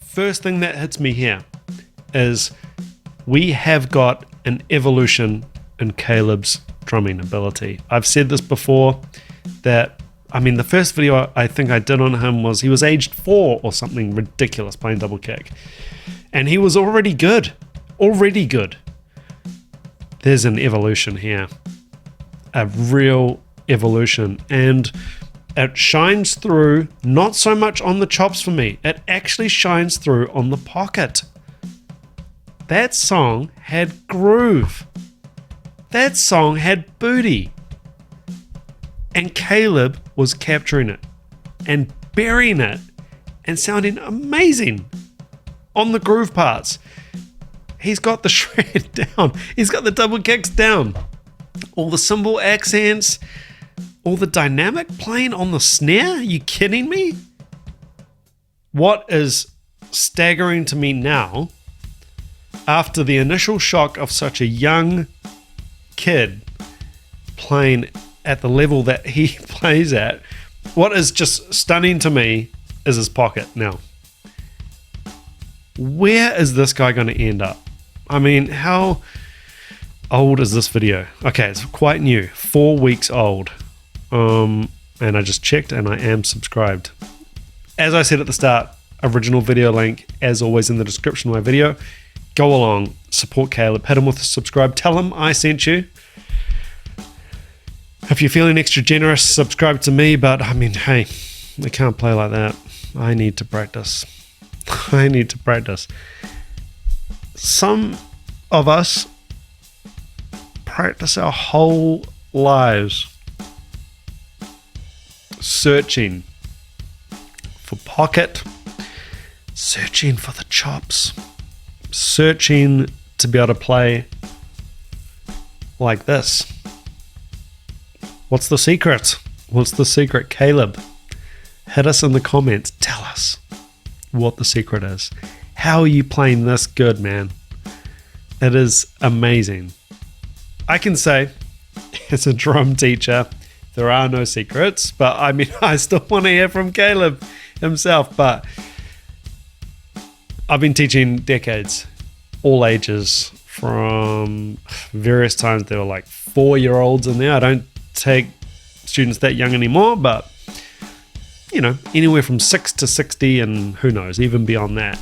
first thing that hits me here is we have got an evolution in Caleb's drumming ability. I've said this before, that the first video I think I did on him was he was aged 4 or something ridiculous playing double kick, and he was already good. There's an evolution here, a real evolution, and it shines through not so much on the chops for me. It actually shines through on the pocket. That song had groove. That song had booty. And Caleb was capturing it and burying it and sounding amazing on the groove parts. He's got the shred down. He's got the double kicks down. All the cymbal accents, all the dynamic playing on the snare. Are you kidding me? What is staggering to me now, after the initial shock of such a young kid playing at the level that he plays at, what is just stunning to me is his pocket now. Where is this guy going to end up? How old is this video? Okay, it's quite new, 4 weeks old. And I just checked and I am subscribed. As I said at the start, original video link, as always, in the description of my video. Go along, support Caleb, hit him with a subscribe, tell him I sent you. If you're feeling extra generous, subscribe to me, but hey, I can't play like that. I need to practice. Some of us practice our whole lives searching for pocket, searching for the chops, searching to be able to play like this. What's the secret? Caleb? Hit us in the comments. Tell us what the secret is. How are you playing this good, man? It is amazing. I can say, as a drum teacher, there are no secrets, but I still want to hear from Caleb himself. But I've been teaching decades, all ages, from various times. There were like 4-year-olds in there. I don't take students that young anymore, but anywhere from 6 to 60, and who knows, even beyond that.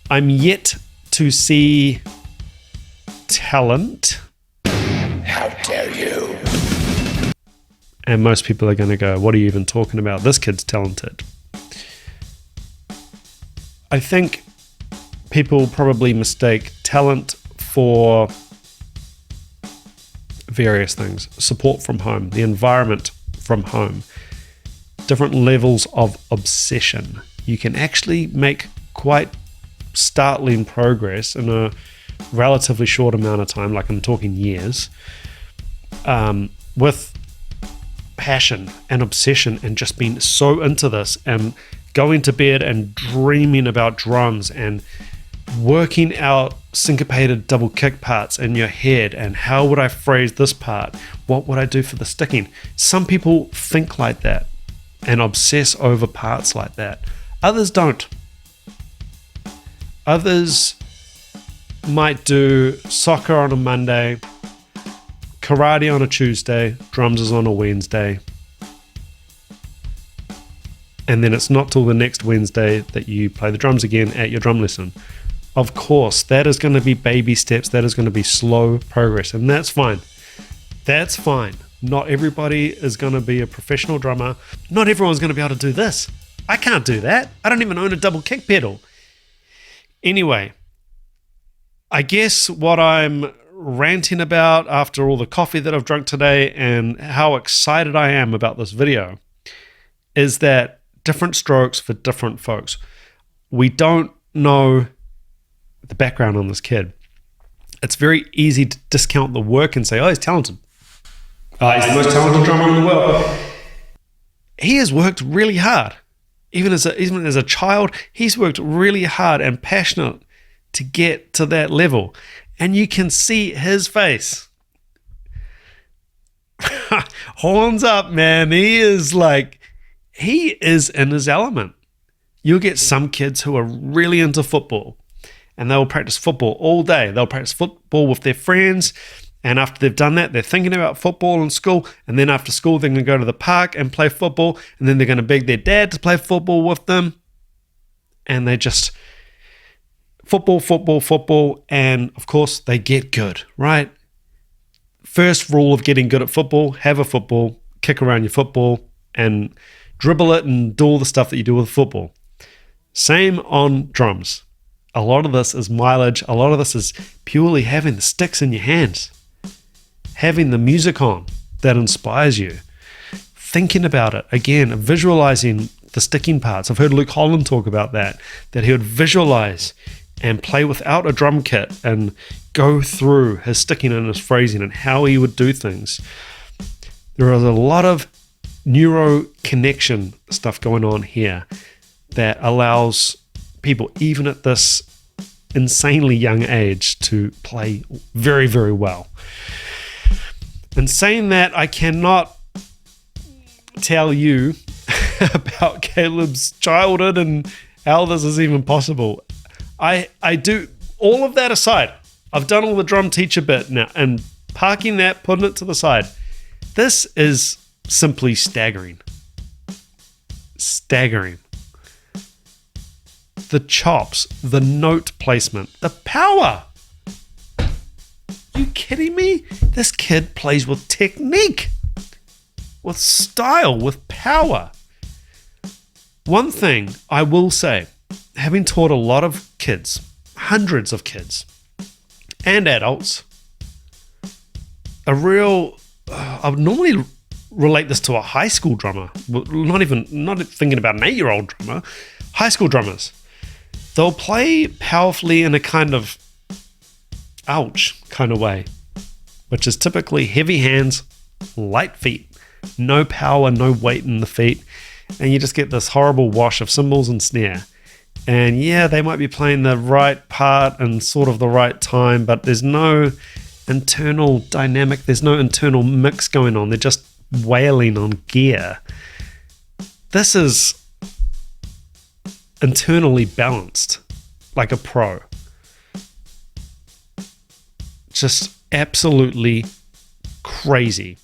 I'm yet to see talent. How dare you? And most people are going to go, what are you even talking about? This kid's talented. I think people probably mistake talent for various things. Support from home, the environment from home, different levels of obsession. You can actually make quite startling progress in a relatively short amount of time, like I'm talking years, with passion and obsession and just being so into this and going to bed and dreaming about drums and working out syncopated double kick parts in your head and how would I phrase this part? What would I do for the sticking? Some people think like that and obsess over parts like that. Others don't. Others might do soccer on a Monday, karate on a Tuesday, drums is on a Wednesday. And then it's not till the next Wednesday that you play the drums again at your drum lesson. Of course, that is going to be baby steps. That is going to be slow progress. And that's fine. That's fine. Not everybody is going to be a professional drummer. Not everyone's going to be able to do this. I can't do that. I don't even own a double kick pedal. Anyway, I guess what I'm ranting about after all the coffee that I've drunk today and how excited I am about this video is that different strokes for different folks. We don't know the background on this kid. It's very easy to discount the work and say, oh, he's talented. He's the most talented drummer in the world. He has worked really hard. Even as a child, he's worked really hard and passionate to get to that level. And you can see his face. Horns up, man. He is in his element. You'll get some kids who are really into football, and they'll practice football all day. They'll practice football with their friends, and after they've done that, they're thinking about football in school, and then after school, they're going to go to the park and play football, and then they're going to beg their dad to play football with them, and they just football, and of course, they get good, right? First rule of getting good at football, have a football, kick around your football, and dribble it and do all the stuff that you do with football. Same on drums. A lot of this is mileage. A lot of this is purely having the sticks in your hands, having the music on that inspires you, thinking about it, again, visualizing the sticking parts. I've heard Luke Holland talk about that he would visualize and play without a drum kit and go through his sticking and his phrasing and how he would do things. There is a lot of neuro connection stuff going on here that allows people, even at this insanely young age, to play very, very well. And saying that, I cannot tell you about Caleb's childhood and how this is even possible. I do, all of that aside, I've done all the drum teacher bit now, and parking that, putting it to the side, this is simply staggering. Staggering. The chops, the note placement, the power. You kidding me? This kid plays with technique, with style, with power. One thing I will say, having taught a lot of kids, hundreds of kids, and adults, I would normally relate this to a high school drummer, not thinking about an 8-year-old drummer, high school drummers. They'll play powerfully in a kind of ouch kind of way, which is typically heavy hands, light feet, no power, no weight in the feet, and you just get this horrible wash of cymbals and snare. And yeah, they might be playing the right part and sort of the right time, but there's no internal dynamic, there's no internal mix going on. They're just wailing on gear. This is internally balanced like a pro. Just absolutely crazy.